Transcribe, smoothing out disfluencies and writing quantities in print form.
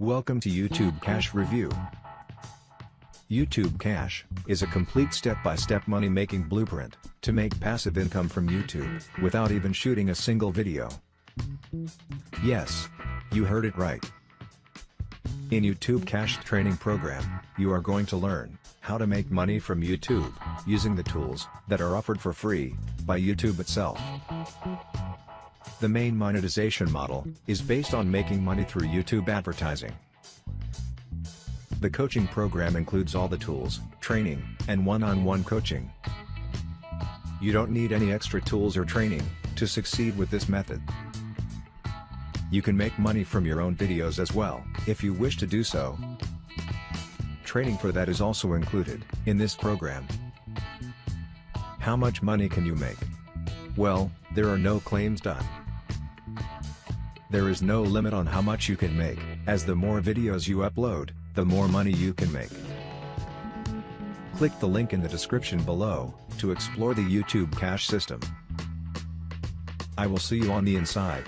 Welcome to YouTube Cash Review. YouTube Cash is a complete step-by-step money-making blueprint to make passive income from YouTube without even shooting a single video. Yes, you heard it right. In YouTube Cash training program, you are going to learn how to make money from YouTube using the tools that are offered for free by YouTube itself. The main monetization model is based on making money through YouTube advertising. The coaching program includes all the tools, training, and one-on-one coaching. You don't need any extra tools or training to succeed with this method. You can make money from your own videos as well, if you wish to do so. Training for that is also included in this program. How much money can you make? Well, there are no claims done. There is no limit on how much you can make, as the more videos you upload, the more money you can make. Click the link in the description below to explore the YouTube Cash system. I will see you on the inside.